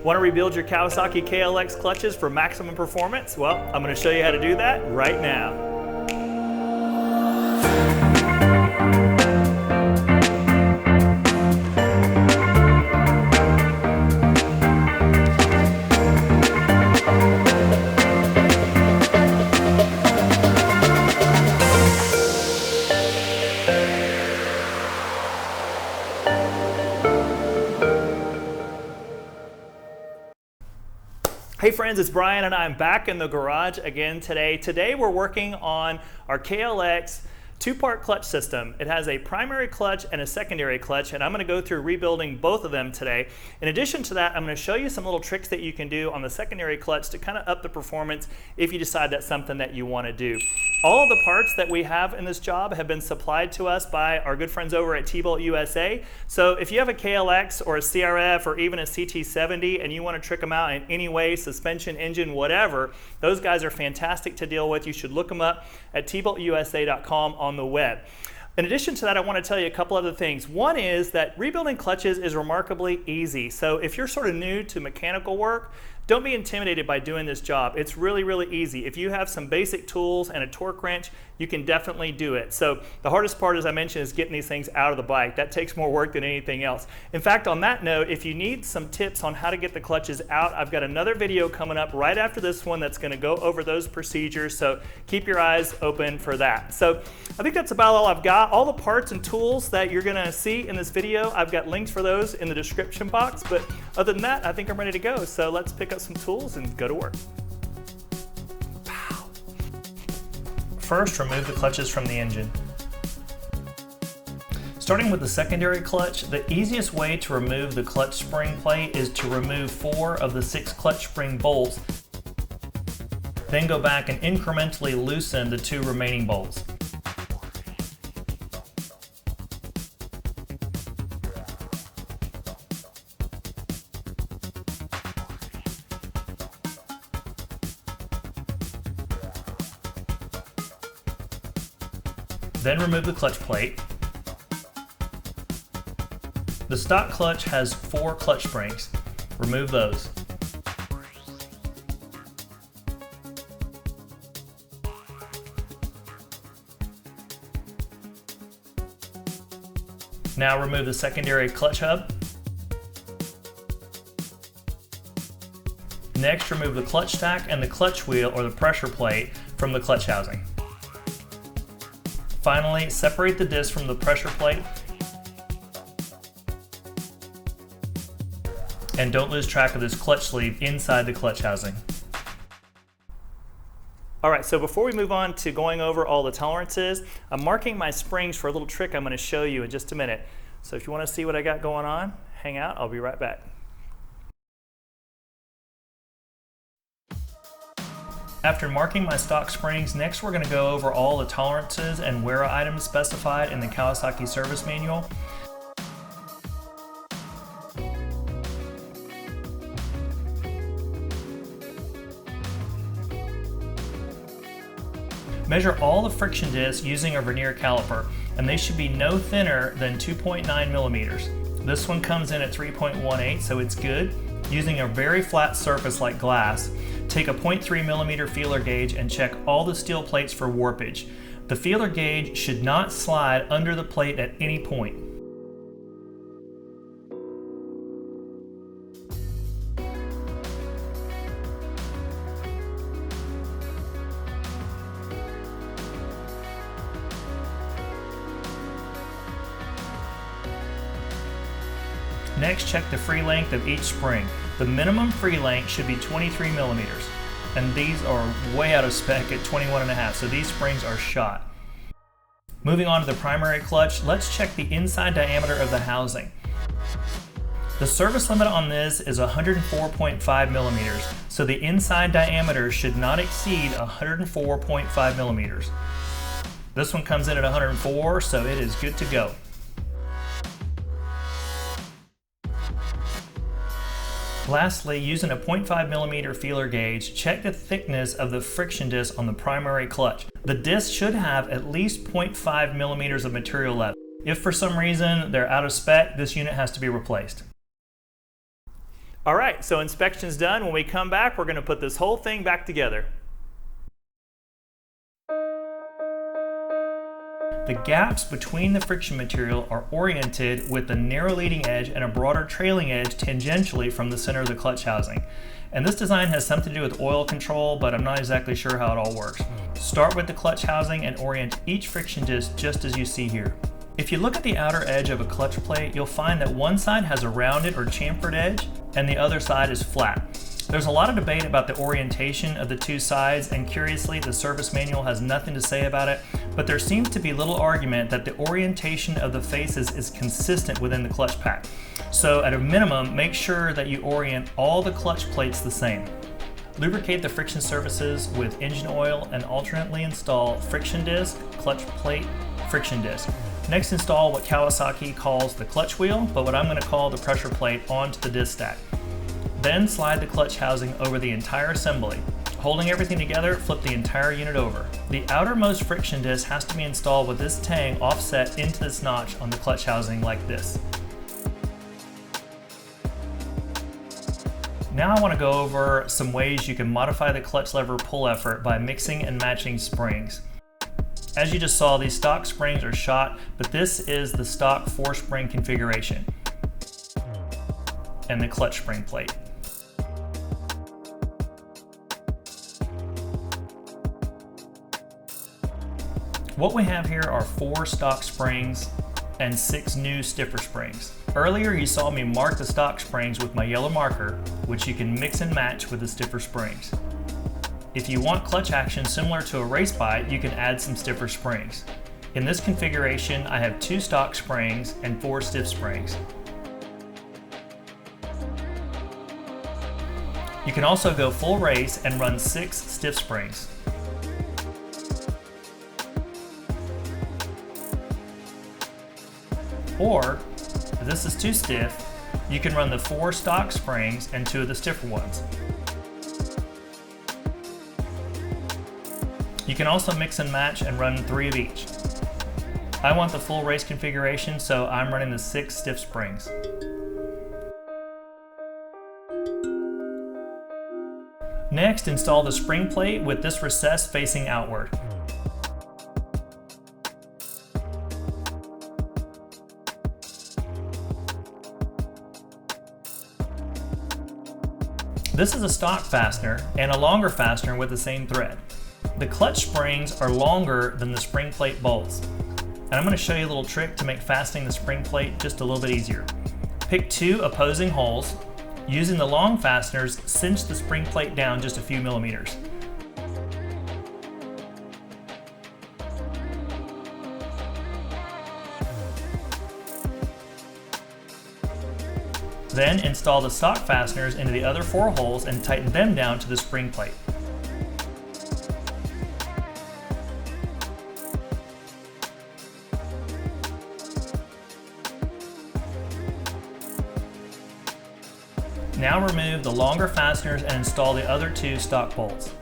Want to rebuild your Kawasaki KLX clutches for maximum performance? Well, I'm going to show you how to do that right now. Hey friends, it's Brian and I'm back in the garage again today. Today we're working on our KLX two-part clutch system. It has a primary clutch and a secondary clutch, and I'm going to go through rebuilding both of them today. In addition to that, I'm going to show you some little tricks that you can do on the secondary clutch to kind of up the performance if you decide that's something that you want to do. All of the parts that we have in this job have been supplied to us by our good friends over at T-Bolt USA. So if you have a KLX or a CRF or even a CT70 and you want to trick them out in any way, suspension, engine, whatever, those guys are fantastic to deal with. You should look them up at tboltusa.com on the web. In addition to that, I want to tell you a couple other things. One is that rebuilding clutches is remarkably easy. So if you're sort of new to mechanical work, don't be intimidated by doing this job. It's really, really easy. If you have some basic tools and a torque wrench, you can definitely do it. So the hardest part, as I mentioned, is getting these things out of the bike. That takes more work than anything else. In fact, on that note, if you need some tips on how to get the clutches out, I've got another video coming up right after this one that's going to go over those procedures. So keep your eyes open for that. So I think that's about all I've got. All the parts and tools that you're going to see in this video, I've got links for those in the description box. But other than that, I think I'm ready to go. So let's pick up some tools and go to work. First, remove the clutches from the engine. Starting with the secondary clutch, the easiest way to remove the clutch spring plate is to remove 4 of the 6 clutch spring bolts, then go back and incrementally loosen the 2 remaining bolts. Then remove the clutch plate. The stock clutch has 4 clutch springs. Remove those. Now remove the secondary clutch hub. Next, remove the clutch stack and the clutch wheel or the pressure plate from the clutch housing. Finally, separate the disc from the pressure plate and don't lose track of this clutch sleeve inside the clutch housing. Alright, so before we move on to going over all the tolerances, I'm marking my springs for a little trick I'm going to show you in just a minute. So if you want to see what I got going on, hang out, I'll be right back. After marking my stock springs, next we're going to go over all the tolerances and wear items specified in the Kawasaki service manual. Measure all the friction discs using a vernier caliper, and they should be no thinner than 2.9 millimeters. This one comes in at 3.18, so it's good. Using a very flat surface like glass, take a 0.3 millimeter feeler gauge and check all the steel plates for warpage. The feeler gauge should not slide under the plate at any point. Next, check the free length of each spring. The minimum free length should be 23 millimeters, and these are way out of spec at 21.5, so these springs are shot. Moving on to the primary clutch, let's check the inside diameter of the housing. The service limit on this is 104.5 millimeters, so the inside diameter should not exceed 104.5 millimeters. This one comes in at 104, so it is good to go. Lastly, using a 0.5 millimeter feeler gauge, check the thickness of the friction disc on the primary clutch. The disc should have at least 0.5 millimeters of material left. If for some reason they're out of spec, this unit has to be replaced. All right, so inspection's done. When we come back, we're going to put this whole thing back together. The gaps between the friction material are oriented with a narrow leading edge and a broader trailing edge tangentially from the center of the clutch housing. And this design has something to do with oil control, but I'm not exactly sure how it all works. Start with the clutch housing and orient each friction disc just as you see here. If you look at the outer edge of a clutch plate, you'll find that one side has a rounded or chamfered edge and the other side is flat. There's a lot of debate about the orientation of the two sides, and curiously, the service manual has nothing to say about it, but there seems to be little argument that the orientation of the faces is consistent within the clutch pack. So at a minimum, make sure that you orient all the clutch plates the same. Lubricate the friction surfaces with engine oil and alternately install friction disc, clutch plate, friction disc. Next, install what Kawasaki calls the clutch wheel, but what I'm going to call the pressure plate, onto the disc stack. Then slide the clutch housing over the entire assembly. Holding everything together, flip the entire unit over. The outermost friction disc has to be installed with this tang offset into this notch on the clutch housing like this. Now I want to go over some ways you can modify the clutch lever pull effort by mixing and matching springs. As you just saw, these stock springs are shot, but this is the stock 4-spring configuration and the clutch spring plate. What we have here are 4 stock springs and 6 new stiffer springs. Earlier you saw me mark the stock springs with my yellow marker, which you can mix and match with the stiffer springs. If you want clutch action similar to a race bite, you can add some stiffer springs. In this configuration, I have 2 stock springs and 4 stiff springs. You can also go full race and run 6 stiff springs. Or, if this is too stiff, you can run the 4 stock springs and 2 of the stiffer ones. You can also mix and match and run 3 of each. I want the full race configuration, so I'm running the 6 stiff springs. Next, install the spring plate with this recess facing outward. This is a stock fastener and a longer fastener with the same thread. The clutch springs are longer than the spring plate bolts. And I'm going to show you a little trick to make fastening the spring plate just a little bit easier. Pick 2 opposing holes. Using the long fasteners, cinch the spring plate down just a few millimeters. Then install the stock fasteners into the other 4 holes and tighten them down to the spring plate. Now remove the longer fasteners and install the other 2 stock bolts.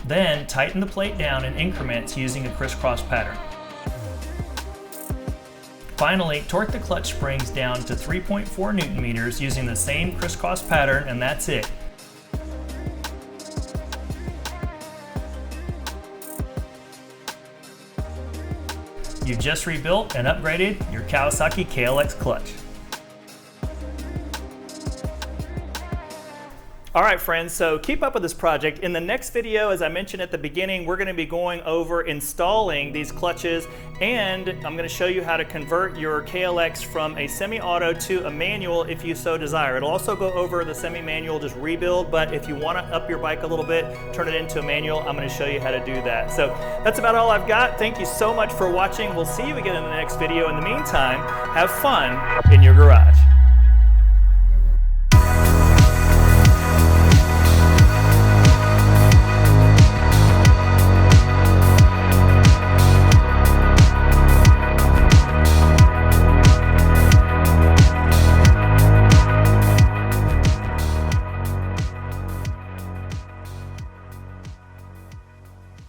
Then tighten the plate down in increments using a crisscross pattern. Finally, torque the clutch springs down to 3.4 Newton meters using the same crisscross pattern, and that's it. You've just rebuilt and upgraded your Kawasaki KLX clutch. All right, friends, so keep up with this project. In the next video, as I mentioned at the beginning, we're going to be going over installing these clutches, and I'm going to show you how to convert your KLX from a semi-auto to a manual if you so desire. It'll also go over the semi-manual just rebuild, but if you want to up your bike a little bit, turn it into a manual, I'm going to show you how to do that. So that's about all I've got. Thank you so much for watching. We'll see you again in the next video. In the meantime, have fun in your garage.